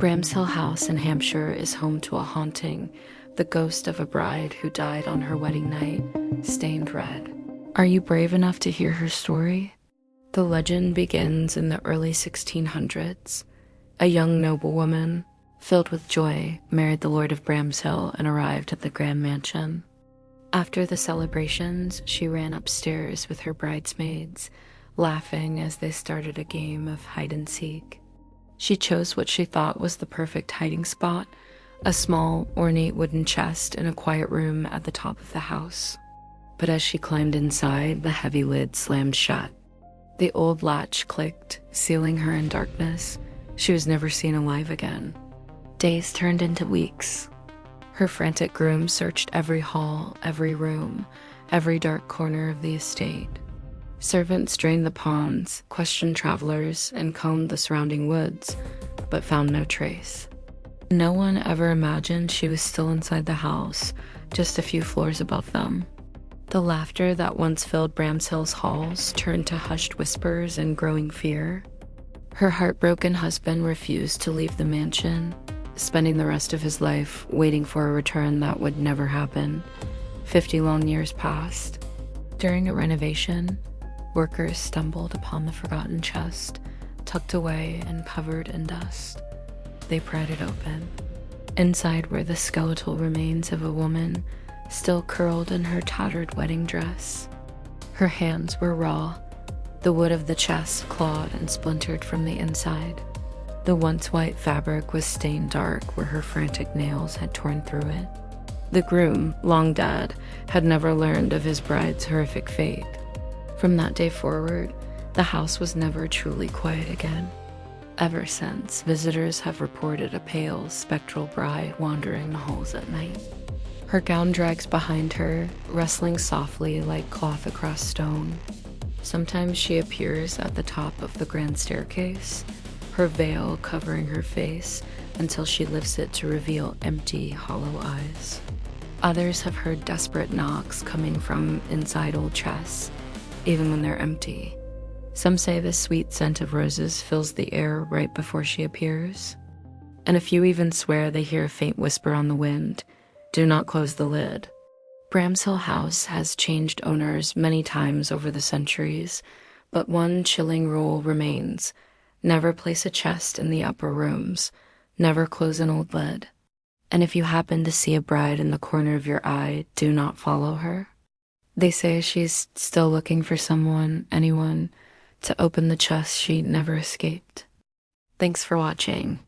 Bramshill House in Hampshire is home to a haunting, the ghost of a bride who died on her wedding night, stained red. Are you brave enough to hear her story? The legend begins in the early 1600s. A young noblewoman, filled with joy, married the Lord of Bramshill and arrived at the grand mansion. After the celebrations, she ran upstairs with her bridesmaids, laughing as they started a game of hide-and-seek. She chose what she thought was the perfect hiding spot, a small, ornate wooden chest in a quiet room at the top of the house. But as she climbed inside, the heavy lid slammed shut. The old latch clicked, sealing her in darkness. She was never seen alive again. Days turned into weeks. Her frantic groom searched every hall, every room, every dark corner of the estate. Servants drained the ponds, questioned travelers, and combed the surrounding woods, but found no trace. No one ever imagined she was still inside the house, just a few floors above them. The laughter that once filled Bramshill's halls turned to hushed whispers and growing fear. Her heartbroken husband refused to leave the mansion, spending the rest of his life waiting for a return that would never happen. 50 long years passed. During a renovation, workers stumbled upon the forgotten chest, tucked away and covered in dust. They pried it open. Inside were the skeletal remains of a woman, still curled in her tattered wedding dress. Her hands were raw, the wood of the chest clawed and splintered from the inside. The once white fabric was stained dark where her frantic nails had torn through it. The groom, long dead, had never learned of his bride's horrific fate. From that day forward, the house was never truly quiet again. Ever since, visitors have reported a pale, spectral bride wandering the halls at night. Her gown drags behind her, rustling softly like cloth across stone. Sometimes she appears at the top of the grand staircase, her veil covering her face until she lifts it to reveal empty, hollow eyes. Others have heard desperate knocks coming from inside old chests, even when they're empty. Some say the sweet scent of roses fills the air right before she appears. And a few even swear they hear a faint whisper on the wind, "Do not close the lid." Bramshill House has changed owners many times over the centuries, but one chilling rule remains: never place a chest in the upper rooms, never close an old lid. And if you happen to see a bride in the corner of your eye, do not follow her. They say she's still looking for someone, anyone, to open the chest she never escaped. Thanks for watching.